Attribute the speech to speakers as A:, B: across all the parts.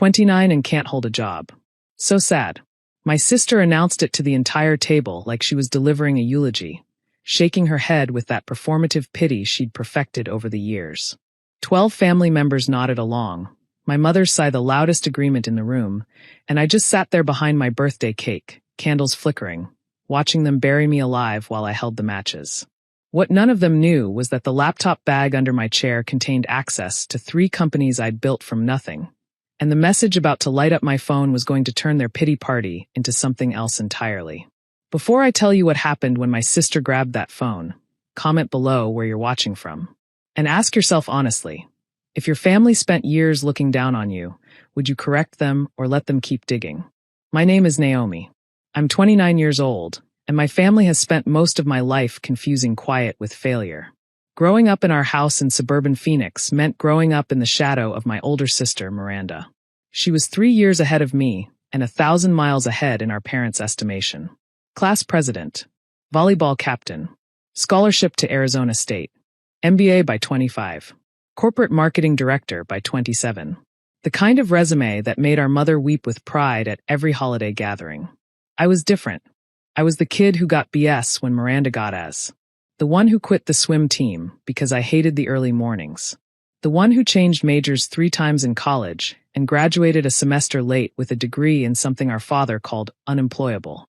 A: 29 and can't hold a job. So sad. My sister announced it to the entire table like she was delivering a eulogy, shaking her head with that performative pity she'd perfected over the years. 12 family members nodded along. My mother sighed the loudest agreement in the room, and I just sat there behind my birthday cake, candles flickering, watching them bury me alive while I held the matches. What none of them knew was that the laptop bag under my chair contained access to 3 companies I'd built from nothing, and the message about to light up my phone was going to turn their pity party into something else entirely. Before I tell you what happened when my sister grabbed that phone, comment below where you're watching from. And ask yourself honestly, if your family spent years looking down on you, would you correct them or let them keep digging? My name is Naomi. I'm 29 years old, and my family has spent most of my life confusing quiet with failure. Growing up in our house in suburban Phoenix meant growing up in the shadow of my older sister, Miranda. She was 3 years ahead of me and 1,000 miles ahead in our parents' estimation. Class president, volleyball captain, scholarship to Arizona State, MBA by 25, corporate marketing director by 27. The kind of resume that made our mother weep with pride at every holiday gathering. I was different. I was the kid who got BS when Miranda got As. The one who quit the swim team because I hated the early mornings. The one who changed majors 3 times in college and graduated a semester late with a degree in something our father called unemployable.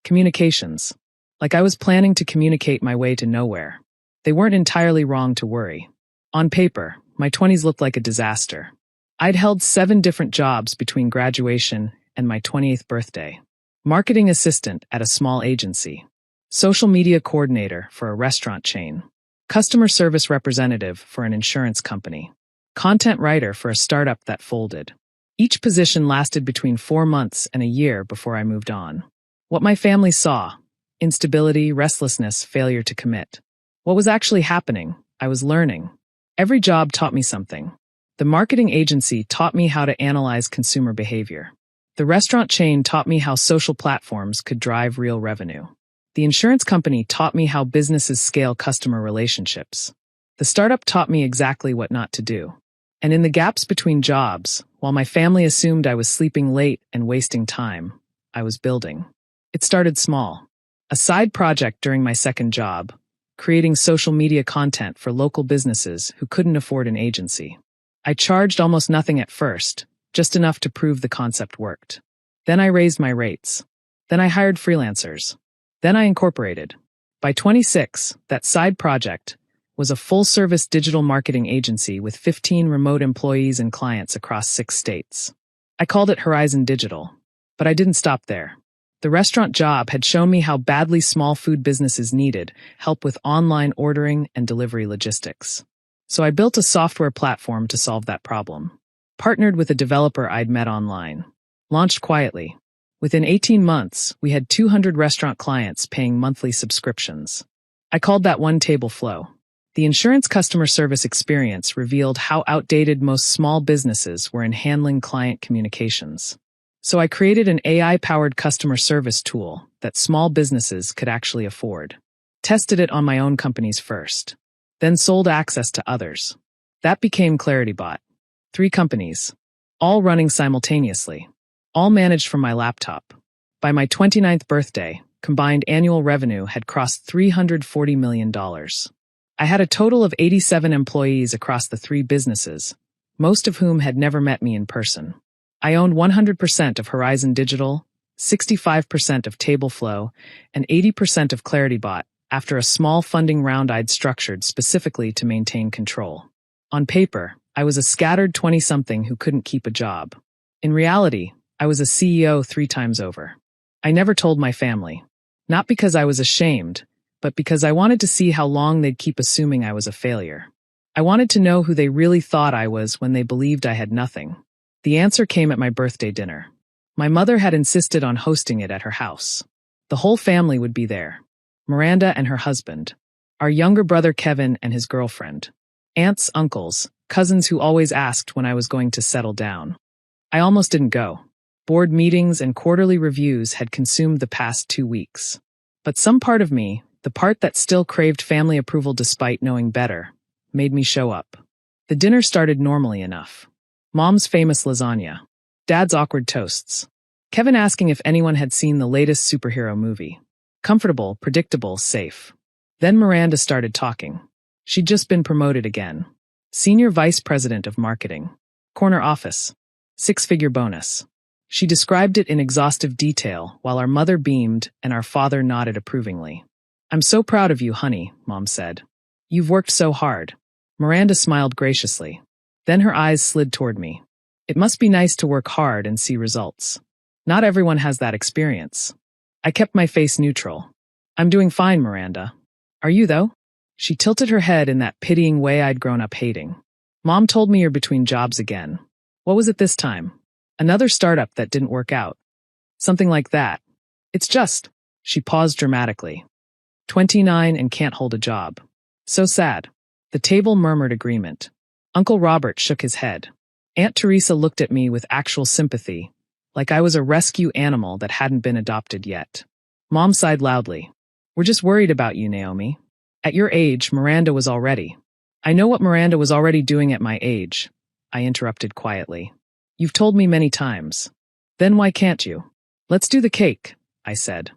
A: Communications. Like I was planning to communicate my way to nowhere. They weren't entirely wrong to worry. On paper, my 20s looked like a disaster. I'd held 7 different jobs between graduation and my 28th birthday. Marketing assistant at a small agency. Social media coordinator for a restaurant chain. Customer service representative for an insurance company. Content writer for a startup that folded. Each position lasted between 4 months and a year before I moved on. What my family saw: instability, restlessness, failure to commit. What was actually happening? I was learning. Every job taught me something. The marketing agency taught me how to analyze consumer behavior. The restaurant chain taught me how social platforms could drive real revenue. The insurance company taught me how businesses scale customer relationships. The startup taught me exactly what not to do. And in the gaps between jobs, while my family assumed I was sleeping late and wasting time, I was building. It started small. A side project during my second job, creating social media content for local businesses who couldn't afford an agency. I charged almost nothing at first, just enough to prove the concept worked. Then I raised my rates. Then I hired freelancers. Then I incorporated. By 26, that side project was a full-service digital marketing agency with 15 remote employees and clients across 6 states. I called it Horizon Digital. But I didn't stop there. The restaurant job had shown me how badly small food businesses needed help with online ordering and delivery logistics. So I built a software platform to solve that problem. Partnered with a developer I'd met online. Launched quietly. Within 18 months, we had 200 restaurant clients paying monthly subscriptions. I called that one table flow. The insurance customer service experience revealed how outdated most small businesses were in handling client communications. So I created an AI-powered customer service tool that small businesses could actually afford. Tested it on my own companies first. Then sold access to others. That became ClarityBot. 3 companies. All running simultaneously. All managed from my laptop. By my 29th birthday, combined annual revenue had crossed $340 million. I had a total of 87 employees across the 3 businesses, most of whom had never met me in person. I owned 100% of Horizon Digital, 65% of Tableflow, and 80% of ClarityBot after a small funding round I'd structured specifically to maintain control. On paper, I was a scattered 20-something who couldn't keep a job. In reality, I was a CEO 3 times over. I never told my family. Not because I was ashamed, but because I wanted to see how long they'd keep assuming I was a failure. I wanted to know who they really thought I was when they believed I had nothing. The answer came at my birthday dinner. My mother had insisted on hosting it at her house. The whole family would be there. Miranda and her husband. Our younger brother Kevin and his girlfriend. Aunts, uncles, cousins who always asked when I was going to settle down. I almost didn't go. Board meetings and quarterly reviews had consumed the past 2 weeks. But some part of me, the part that still craved family approval despite knowing better, made me show up. The dinner started normally enough. Mom's famous lasagna. Dad's awkward toasts. Kevin asking if anyone had seen the latest superhero movie. Comfortable, predictable, safe. Then Miranda started talking. She'd just been promoted again. Senior Vice President of Marketing. Corner office. Six-figure bonus. She described it in exhaustive detail while our mother beamed and our father nodded approvingly. "I'm so proud of you, honey," Mom said. "You've worked so hard." Miranda smiled graciously. Then her eyes slid toward me. "It must be nice to work hard and see results. Not everyone has that experience." I kept my face neutral. "I'm doing fine, Miranda. Are you, though?" She tilted her head in that pitying way I'd grown up hating. "Mom told me you're between jobs again. What was it this time? Another startup that didn't work out. Something like that. It's just," she paused dramatically. 29 and can't hold a job. So sad. The table murmured agreement. Uncle Robert shook his head. Aunt Teresa looked at me with actual sympathy, like I was a rescue animal that hadn't been adopted yet. Mom sighed loudly. "We're just worried about you, Naomi. At your age, Miranda was already." "I know what Miranda was already doing at my age," I interrupted quietly. "You've told me many times." "Then why can't you?" "Let's do the cake," I said.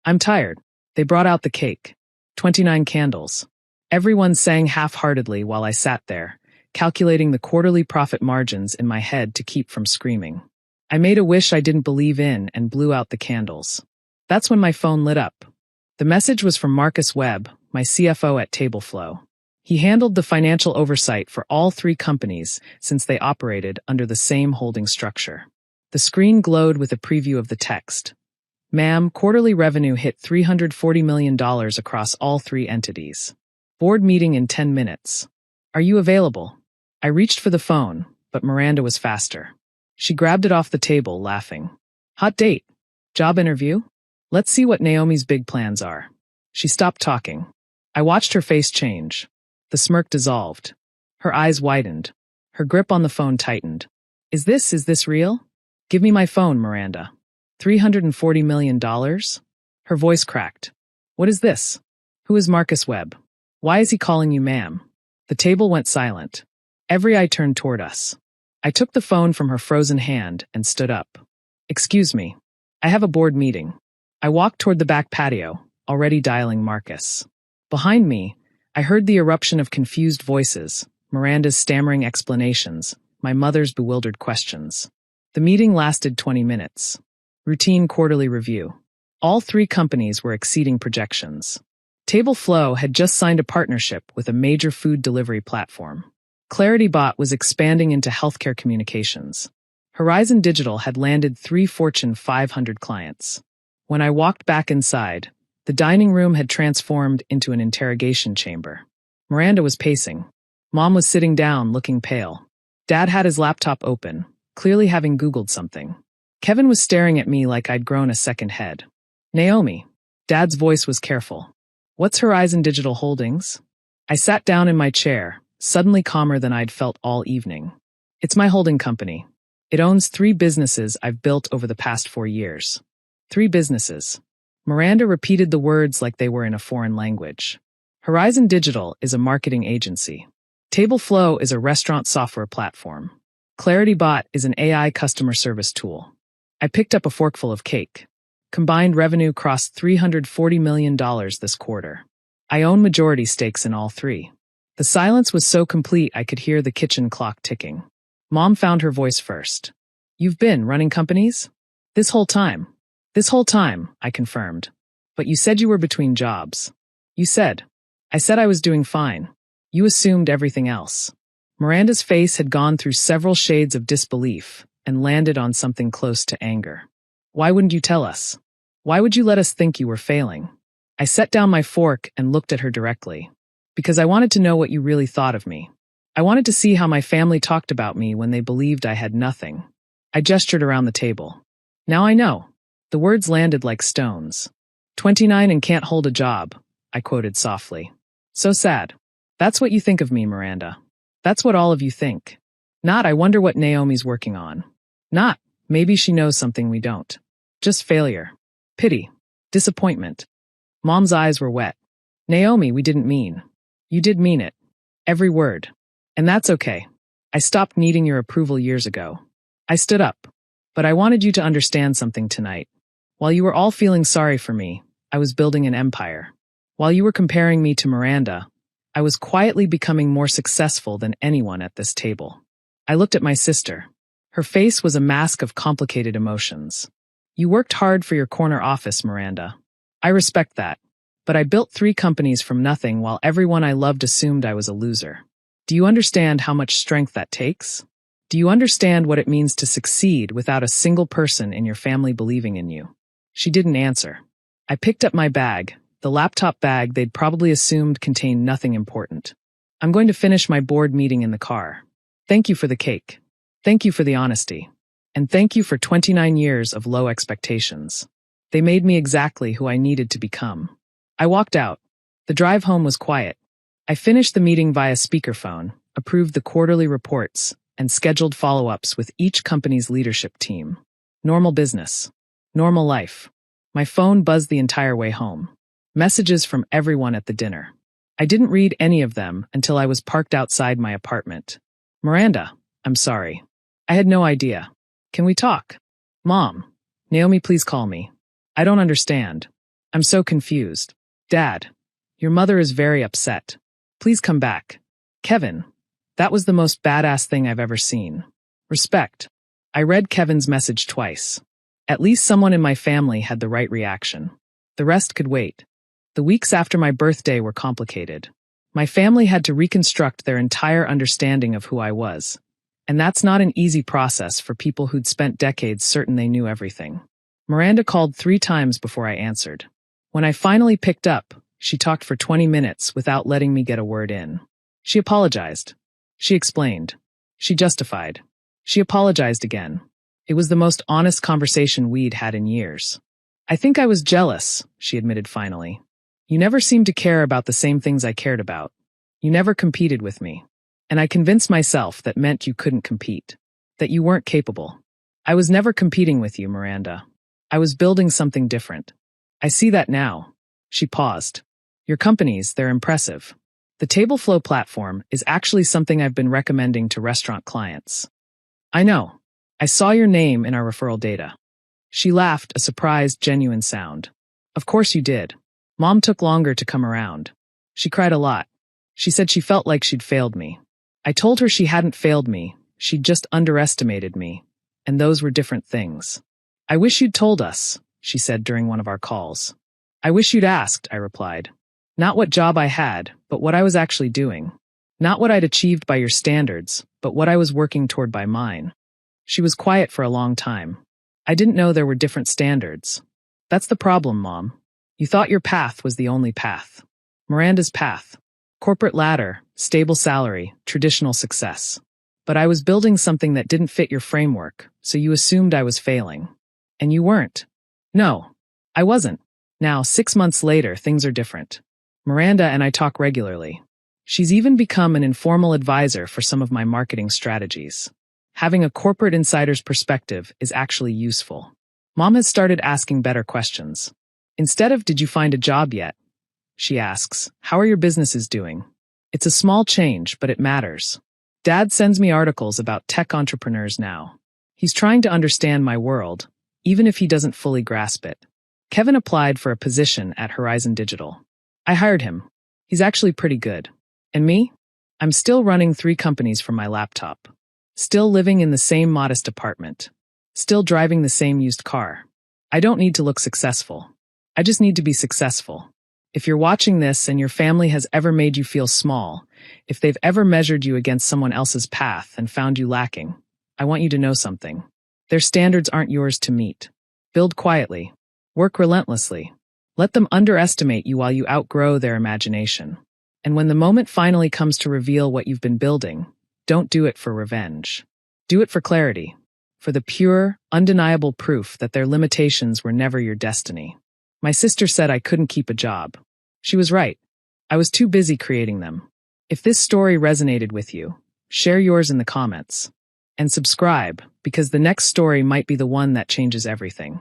A: "I'm tired." They brought out the cake. 29 candles. Everyone sang half-heartedly while I sat there, calculating the quarterly profit margins in my head to keep from screaming. I made a wish I didn't believe in and blew out the candles. That's when my phone lit up. The message was from Marcus Webb, my CFO at Tableflow. He handled the financial oversight for all three companies since they operated under the same holding structure. The screen glowed with a preview of the text. "Ma'am, quarterly revenue hit $340 million across all three entities. Board meeting in 10 minutes. Are you available?" I reached for the phone, but Miranda was faster. She grabbed it off the table, laughing. "Hot date? Job interview? Let's see what Naomi's big plans are." She stopped talking. I watched her face change. The smirk dissolved. Her eyes widened. Her grip on the phone tightened. Is this real? Give me my phone, Miranda." $340 million? Her voice cracked. "What is this? Who is Marcus Webb? Why is he calling you ma'am?" The table went silent. Every eye turned toward us. I took the phone from her frozen hand and stood up. "Excuse me. I have a board meeting." I walked toward the back patio, already dialing Marcus. Behind me, I heard the eruption of confused voices, Miranda's stammering explanations, my mother's bewildered questions. The meeting lasted 20 minutes. Routine quarterly review. All three companies were exceeding projections. Tableflow had just signed a partnership with a major food delivery platform. ClarityBot was expanding into healthcare communications. Horizon Digital had landed 3 Fortune 500 clients. When I walked back inside, the dining room had transformed into an interrogation chamber. Miranda was pacing. Mom was sitting down, looking pale. Dad had his laptop open, clearly having Googled something. Kevin was staring at me like I'd grown a second head. "Naomi." Dad's voice was careful. "What's Horizon Digital Holdings?" I sat down in my chair, suddenly calmer than I'd felt all evening. "It's my holding company. It owns 3 businesses I've built over the past 4 years." 3 businesses. Miranda repeated the words like they were in a foreign language. Horizon Digital is a marketing agency. Tableflow is a restaurant software platform. ClarityBot is an AI customer service tool. I picked up a forkful of cake. Combined revenue crossed $340 million this quarter. I own majority stakes in all 3. The silence was so complete I could hear the kitchen clock ticking. Mom found her voice first. "You've been running companies?" This whole time." "This whole time," I confirmed. "But you said you were between jobs." "You said." "I said I was doing fine. You assumed everything else." Miranda's face had gone through several shades of disbelief and landed on something close to anger. "Why wouldn't you tell us? Why would you let us think you were failing?" I set down my fork and looked at her directly. "Because I wanted to know what you really thought of me. I wanted to see how my family talked about me when they believed I had nothing." I gestured around the table. "Now I know." The words landed like stones. 29 and can't hold a job, I quoted softly. "So sad. That's what you think of me, Miranda. That's what all of you think. Not, I wonder what Naomi's working on. Not, maybe she knows something we don't. Just failure. Pity. Disappointment." Mom's eyes were wet. "Naomi, we didn't mean." "You did mean it. Every word. And that's okay. I stopped needing your approval years ago." I stood up. But I wanted you to understand something tonight. While you were all feeling sorry for me, I was building an empire. While you were comparing me to Miranda, I was quietly becoming more successful than anyone at this table. I looked at my sister. Her face was a mask of complicated emotions. You worked hard for your corner office, Miranda. I respect that. But I built 3 companies from nothing while everyone I loved assumed I was a loser. Do you understand how much strength that takes? Do you understand what it means to succeed without a single person in your family believing in you? She didn't answer. I picked up my bag, the laptop bag they'd probably assumed contained nothing important. I'm going to finish my board meeting in the car. Thank you for the cake. Thank you for the honesty. And thank you for 29 years of low expectations. They made me exactly who I needed to become. I walked out. The drive home was quiet. I finished the meeting via speakerphone, approved the quarterly reports, and scheduled follow-ups with each company's leadership team. Normal business. Normal life. My phone buzzed the entire way home. Messages from everyone at the dinner. I didn't read any of them until I was parked outside my apartment. Miranda, I'm sorry. I had no idea. Can we talk? Mom. Naomi, please call me. I don't understand. I'm so confused. Dad. Your mother is very upset. Please come back. Kevin. That was the most badass thing I've ever seen. Respect. I read Kevin's message twice. At least someone in my family had the right reaction. The rest could wait. The weeks after my birthday were complicated. My family had to reconstruct their entire understanding of who I was. And that's not an easy process for people who'd spent decades certain they knew everything. Miranda called 3 times before I answered. When I finally picked up, she talked for 20 minutes without letting me get a word in. She apologized. She explained. She justified. She apologized again. It was the most honest conversation we'd had in years. I think I was jealous, she admitted finally. You never seemed to care about the same things I cared about. You never competed with me. And I convinced myself that meant you couldn't compete. That you weren't capable. I was never competing with you, Miranda. I was building something different. I see that now. She paused. Your companies, they're impressive. The TableFlow platform is actually something I've been recommending to restaurant clients. I know. I saw your name in our referral data. She laughed, a surprised, genuine sound. Of course you did. Mom took longer to come around. She cried a lot. She said she felt like she'd failed me. I told her she hadn't failed me, she'd just underestimated me. And those were different things. I wish you'd told us, she said during one of our calls. I wish you'd asked, I replied. Not what job I had, but what I was actually doing. Not what I'd achieved by your standards, but what I was working toward by mine. She was quiet for a long time. I didn't know there were different standards. That's the problem, Mom. You thought your path was the only path. Miranda's path. Corporate ladder, stable salary, traditional success. But I was building something that didn't fit your framework, so you assumed I was failing. And you weren't. No, I wasn't. Now, 6 months later, things are different. Miranda and I talk regularly. She's even become an informal advisor for some of my marketing strategies. Having a corporate insider's perspective is actually useful. Mom has started asking better questions. Instead of, did you find a job yet? She asks, how are your businesses doing? It's a small change, but it matters. Dad sends me articles about tech entrepreneurs now. He's trying to understand my world, even if he doesn't fully grasp it. Kevin applied for a position at Horizon Digital. I hired him. He's actually pretty good. And me? I'm still running 3 companies from my laptop. Still living in the same modest apartment. Still driving the same used car. I don't need to look successful. I just need to be successful. If you're watching this and your family has ever made you feel small, if they've ever measured you against someone else's path and found you lacking, I want you to know something. Their standards aren't yours to meet. Build quietly. Work relentlessly. Let them underestimate you while you outgrow their imagination. And when the moment finally comes to reveal what you've been building, don't do it for revenge. Do it for clarity. For the pure, undeniable proof that their limitations were never your destiny. My sister said I couldn't keep a job. She was right. I was too busy creating them. If this story resonated with you, share yours in the comments. And subscribe, because the next story might be the one that changes everything.